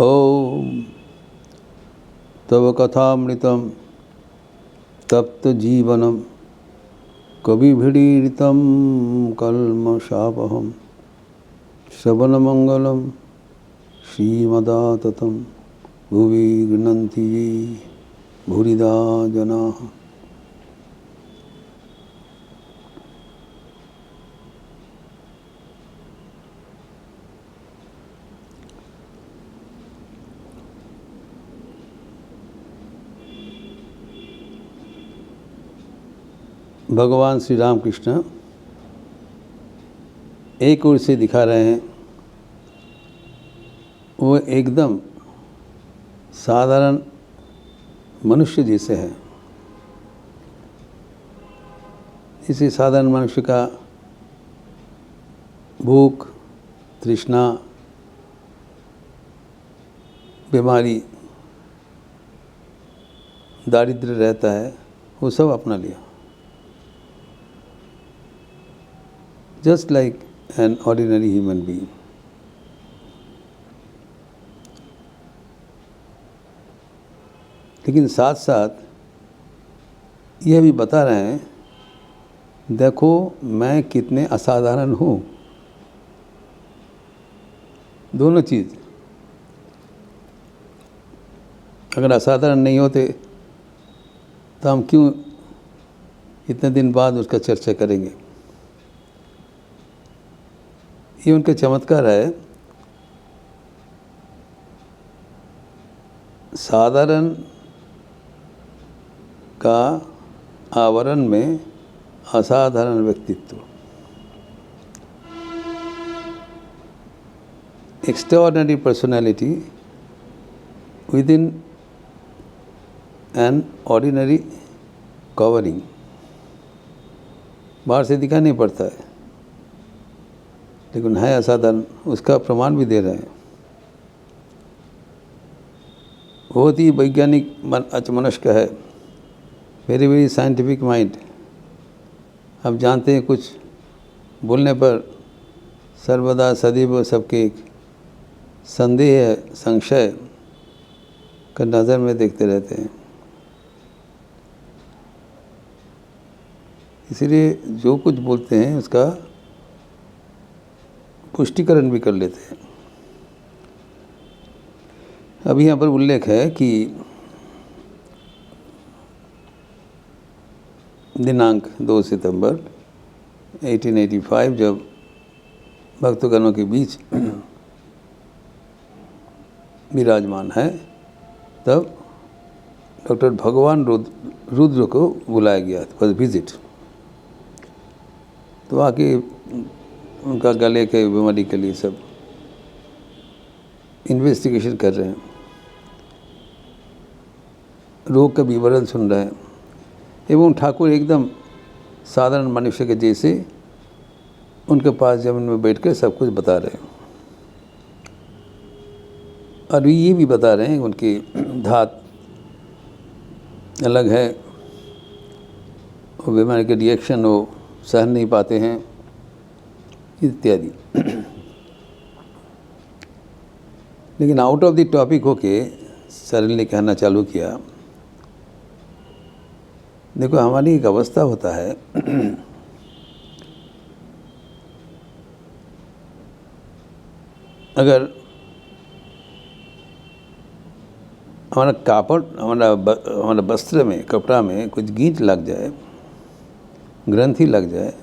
ओम तव कथामृतं तप्तजीवनं कविभिरीडितं कल्मषापहं श्रवणमंगलं श्रीमदाततं भुवि गृह्णन्ति ये भूरिदा जनाः। भगवान श्री राम कृष्ण एक ओर से दिखा रहे हैं वो एकदम साधारण मनुष्य जैसे है। इसी साधारण मनुष्य का भूख, तृष्णा, बीमारी, दारिद्र्य रहता है, वो सब अपना लिया। Just like an ordinary human being. लेकिन साथ साथ यह भी बता रहे हैं, देखो मैं कितने असाधारण हूँ। दोनों चीज़, अगर असाधारण नहीं होते तो हम क्यों इतने दिन बाद उसका चर्चा करेंगे। ये उनके चमत्कार है। साधारण का आवरण में असाधारण व्यक्तित्व, extraordinary personality with in an ordinary covering. बाहर से दिखाई नहीं पड़ता है लेकिन है असाधारण, उसका प्रमाण भी दे रहे हैं। बहुत ही वैज्ञानिक मनुष्य है, वेरी वेरी साइंटिफिक माइंड। अब जानते हैं कुछ बोलने पर सर्वदा सदैव सबके संदेह, संशय का नज़र में देखते रहते हैं। इसलिए जो कुछ बोलते हैं उसका पुष्टिकरण भी कर लेते हैं। अभी यहाँ पर उल्लेख है कि दिनांक 2 सितंबर 1885 जब भक्तगणों के बीच विराजमान है, तब डॉक्टर भगवान रुद्र को बुलाया गया था फॉर विजिट। तो आके उनका गले के बीमारी के लिए सब इन्वेस्टिगेशन कर रहे हैं, रोग का विवरण सुन रहे हैं। एवं ठाकुर एकदम साधारण मनुष्य के जैसे उनके पास जमीन में बैठकर सब कुछ बता रहे हैं। और ये भी बता रहे हैं उनकी धात अलग है, वो बीमारी के रिएक्शन वो सहन नहीं पाते हैं इत्यादि। लेकिन आउट ऑफ द टॉपिक होके सरल ने कहना चालू किया, देखो हमारी एक अवस्था होता है अगर हमारा कापड़, हमारा वस्त्र में, कपड़ा में कुछ गींच लग जाए, ग्रंथि लग जाए,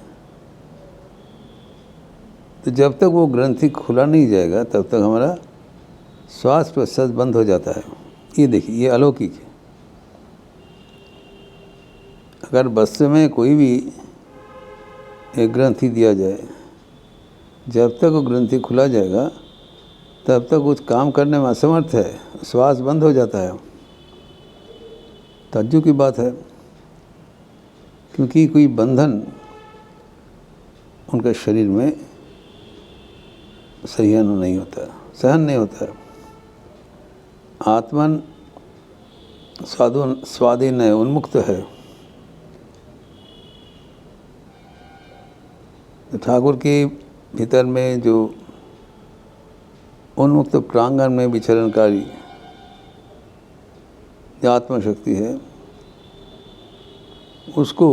तो जब तक वो ग्रंथि खुला नहीं जाएगा तब तक हमारा श्वास प्रश्वास बंद हो जाता है। ये देखिए, ये अलौकिक है। अगर वस्त्र में कोई भी एक ग्रंथि दिया जाए, जब तक वो ग्रंथि खुला जाएगा तब तक कुछ काम करने में असमर्थ है, श्वास बंद हो जाता है। ताज्जुब की बात है, क्योंकि कोई बंधन उनके शरीर में सहन नहीं होता है। आत्मन स्वाधीन है, उन्मुक्त है। तो ठाकुर के भीतर में जो उन्मुक्त प्रांगण में विचरणकारी जो आत्मशक्ति है उसको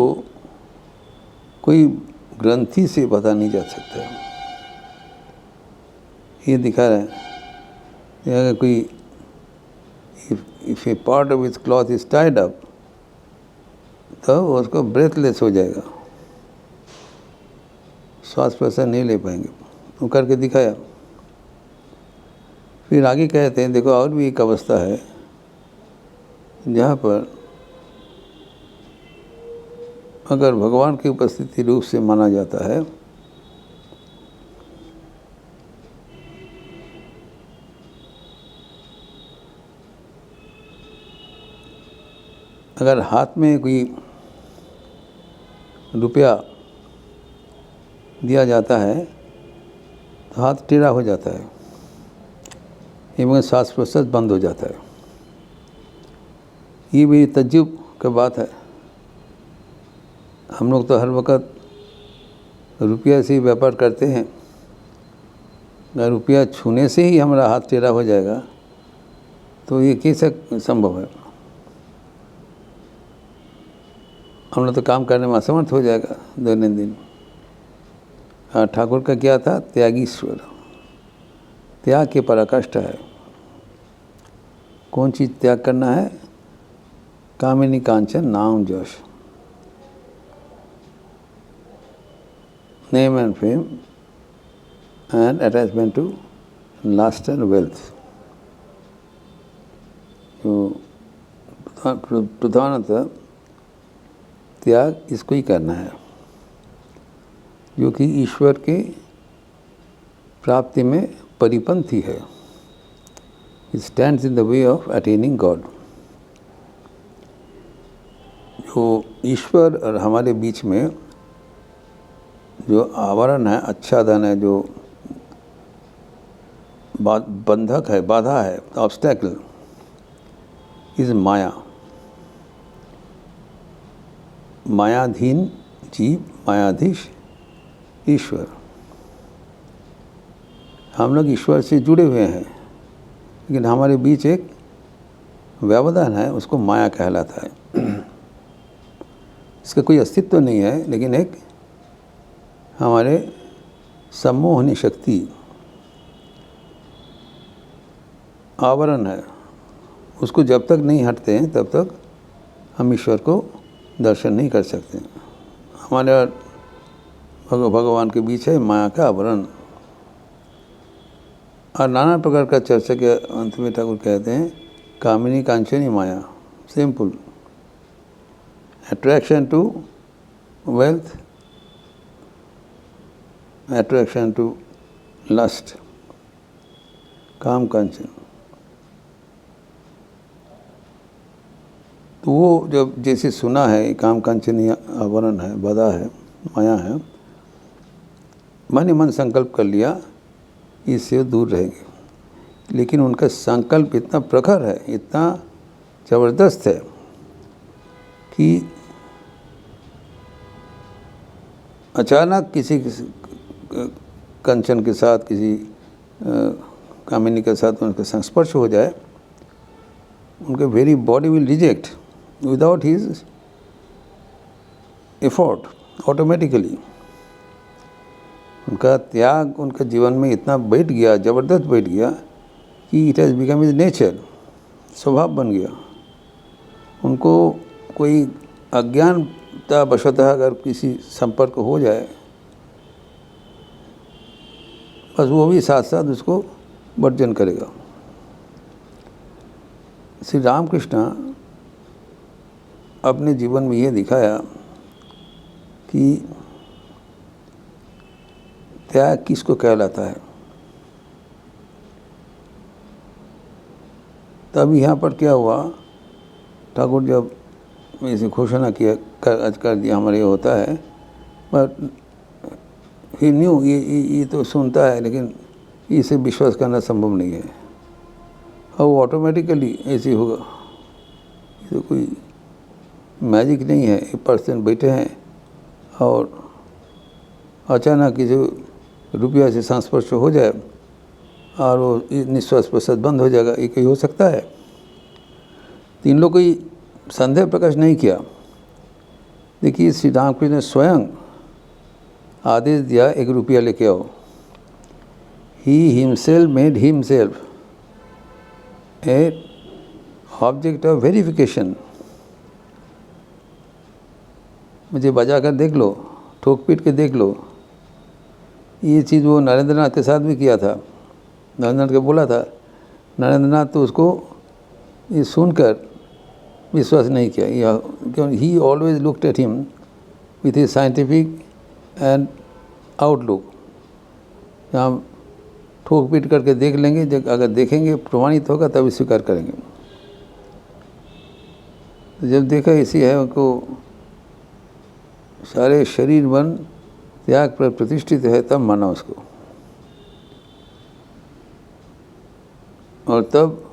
कोई ग्रंथि से पता नहीं जा सकता। ये दिखा रहा है कि अगर कोई if A part of its cloth is tied up तो उसको ब्रेथलेस हो जाएगा, श्वास प्रश्वास नहीं ले पाएंगे। वो करके दिखाया। फिर आगे कहते हैं देखो और भी एक अवस्था है जहाँ पर अगर भगवान की उपस्थिति रूप से माना जाता है अगर हाथ में कोई रुपया दिया जाता है तो हाथ टेढ़ा हो जाता है एवं श्वास प्रश्वास बंद हो जाता है। ये मेरी तज्जुब की बात है। हम लोग तो हर वक्त रुपया से ही व्यापार करते हैं। अगर रुपया छूने से ही हमारा हाथ टेढ़ा हो जाएगा तो ये कैसे संभव है? हम लोग तो काम करने में असमर्थ हो जाएगा दैनंदिन। ठाकुर का क्या था? त्यागीश्वर, त्याग की पराकाष्ठा है। कौन चीज़ त्याग करना है? कामिनी कांचन नाम जश, name and fame and attachment to lust and wealth. प्रधानतः त्याग इसको ही करना है जो कि ईश्वर के प्राप्ति में परिपंथी है। It stands in the way of attaining God। जो ईश्वर और हमारे बीच में जो आवरण है, आच्छादन है, जो बंधक है, बाधा है, ऑब्स्टैकल इज माया। मायाधीन जीव, मायाधीश ईश्वर। हम लोग ईश्वर से जुड़े हुए हैं लेकिन हमारे बीच एक व्यवधान है, उसको माया कहलाता है। इसका कोई अस्तित्व नहीं है लेकिन एक हमारे सम्मोहनी शक्ति आवरण है। उसको जब तक नहीं हटते हैं तब तक हम ईश्वर को दर्शन नहीं कर सकते। हमारे और भगवान के बीच है माया का आवरण। और नाना प्रकार का चर्चा के अंत में ठाकुर कहते हैं कामिनी कांचनी माया, simple. Attraction to wealth, attraction to lust, काम कांचन। तो वो जब जैसे सुना है काम कांचनी आवरण है, बाधा है, माया है, मन ही मन संकल्प कर लिया इससे दूर रहेंगे। लेकिन उनका संकल्प इतना प्रखर है, इतना ज़बरदस्त है कि अचानक किसी कंचन के साथ, किसी कामिनी के साथ उनका संस्पर्श हो जाए, उनका very body will reject without his effort, automatically. उनका त्याग उनका जीवन में इतना बैठ गया, ज़बरदस्त बैठ गया कि it has become is nature, स्वभाव बन गया। उनको कोई अज्ञानता वशतः अगर किसी संपर्क हो जाए, बस वो भी साथ साथ उसको वर्जन करेगा। श्री रामकृष्ण अपने जीवन में ये दिखाया कि त्याग किसको कहलाता है। तब यहाँ पर क्या हुआ, ठाकुर जब इसे घोषणा किया कर दिया हमारे ये होता है, बट ही न्यू ये तो सुनता है लेकिन इसे विश्वास करना संभव नहीं है। और वो ऑटोमेटिकली ऐसे होगा। ये तो कोई मैजिक नहीं है। एक पर्सन बैठे हैं और अचानक किसी रुपया से संस्पर्श हो जाए और वो निश्वास प्रश्वास बंद हो जाएगा, ये कहीं हो सकता है? तो इन लोग कोई संदेह प्रकाश नहीं किया। देखिए श्री रामकृष्ण ने स्वयं आदेश दिया 1 रुपया लेके आओ। He himself made himself A object of verification. मुझे बजा कर देख लो, ठोक पीट के देख लो। ये चीज़ वो नरेंद्र नाथ के साथ भी किया था। नरेंद्र नाथ को बोला था, नरेंद्र नाथ तो उसको ये सुनकर विश्वास नहीं किया। क्यों? ही always looked at him with his scientific and outlook. हम ठोक पीट करके देख लेंगे, जब अगर देखेंगे प्रमाणित होगा तभी स्वीकार करेंगे। तो जब देखा इसी है, उनको सारे शरीर मन त्याग पर प्रतिष्ठित है, तब माना उसको। और तब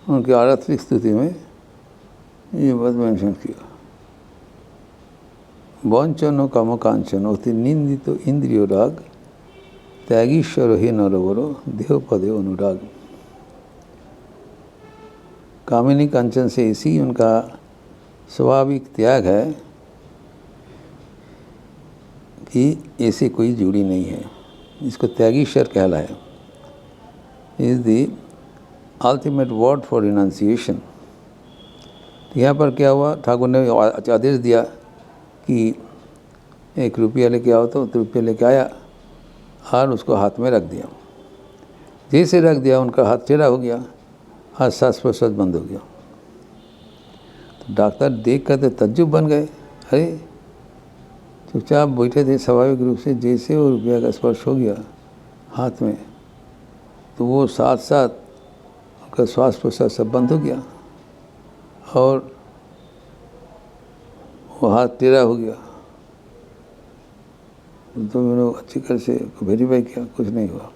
उनकी आरात्रिक स्थिति में ये बात मेंशन किया, वंचनो कामकांचनो अति निंदितो इंद्रियो राग त्यागीश्वर ही नरवरो देह पदे अनुराग। कामिनी कांचन से इसी उनका स्वाभाविक त्याग है कि ऐसे कोई जुड़ी नहीं है। इसको त्यागीश्वर कहलाया। Is the ultimate word for renunciation. यहाँ पर क्या हुआ, ठाकुर ने आदेश दिया कि 1 रुपया लेके आओ, तो 1 रुपया लेके आया और उसको हाथ में रख दिया। जैसे रख दिया उनका हाथ टेढ़ा हो गया, हाथ सांस प्रश्वास बंद हो गया। तो डॉक्टर देख कर तो तज्जुब बन गए। अरे चुपचाप बैठे थे, स्वाभाविक रूप से जैसे वो रुपया का स्पर्श हो गया हाथ में, तो वो साथ साथ उनका श्वास प्रश्वास सब बंद हो गया और वो हाथ टेढ़ा हो गया। तो मैंने अच्छी तरह से वेरीफाई किया, कुछ नहीं हुआ।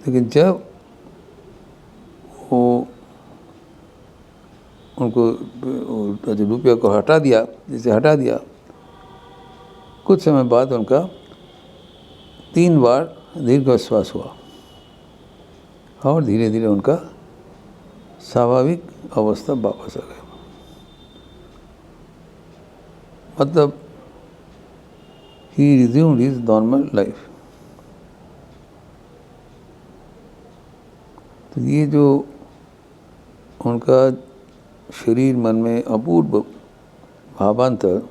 लेकिन जब वो उनको रुपया को हटा दिया, जैसे हटा दिया, कुछ समय बाद उनका 3 बार दीर्घ श्वास हुआ और धीरे धीरे उनका स्वाभाविक अवस्था वापस आ गया। मतलब he resumed his normal life। तो ये जो उनका शरीर मन में अपूर्व भावांतर,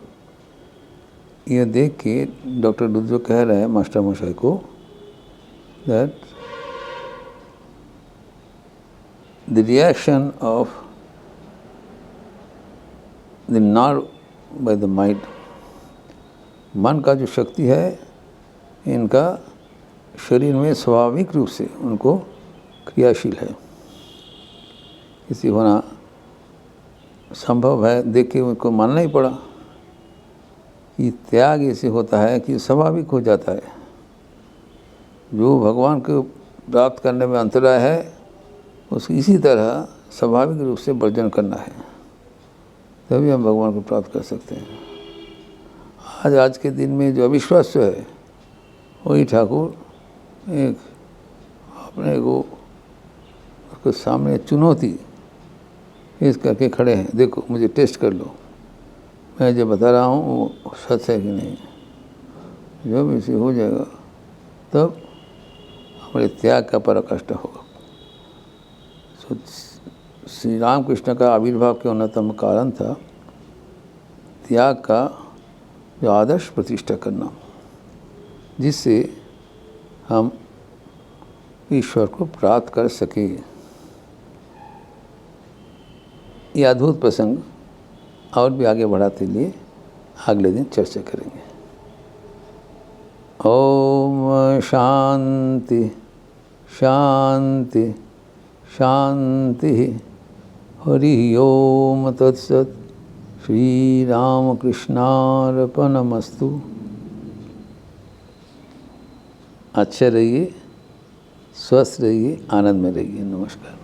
यह देख के डॉक्टर डुज्जो कह रहे हैं मास्टर मशाई को, that the reaction of the nerve by the mind, मन का जो शक्ति है इनका शरीर में स्वाभाविक रूप से उनको क्रियाशील है। इसी होना संभव है, देख के उनको मानना ही पड़ा कि त्याग ऐसे होता है कि स्वाभाविक हो जाता है। जो भगवान को प्राप्त करने में अंतराय है उसको इसी तरह स्वाभाविक रूप से वर्जन करना है, तभी हम भगवान को प्राप्त कर सकते हैं। आज के दिन में जो अविश्वास है, वही ठाकुर एक अपने को उसके सामने चुनौती पेश करके खड़े हैं, देखो मुझे टेस्ट कर लो, मैं जो बता रहा हूँ वो सच है कि नहीं। जब इसे हो जाएगा तब हमारे त्याग का पराकाष्ठा होगा। श्री रामकृष्ण का आविर्भाव के अन्यतम कारण था त्याग का जो आदर्श प्रतिष्ठा करना, जिससे हम ईश्वर को प्राप्त कर सके। ये अद्भुत प्रसंग और भी आगे बढ़ाते लिए अगले दिन चर्चा करेंगे। ओम शांति शांति शांति। हरि ओम तत्सत। श्री रामकृष्णार्पणमस्तु। अच्छे रहिए, स्वस्थ रहिए, आनंद में रहिए। नमस्कार।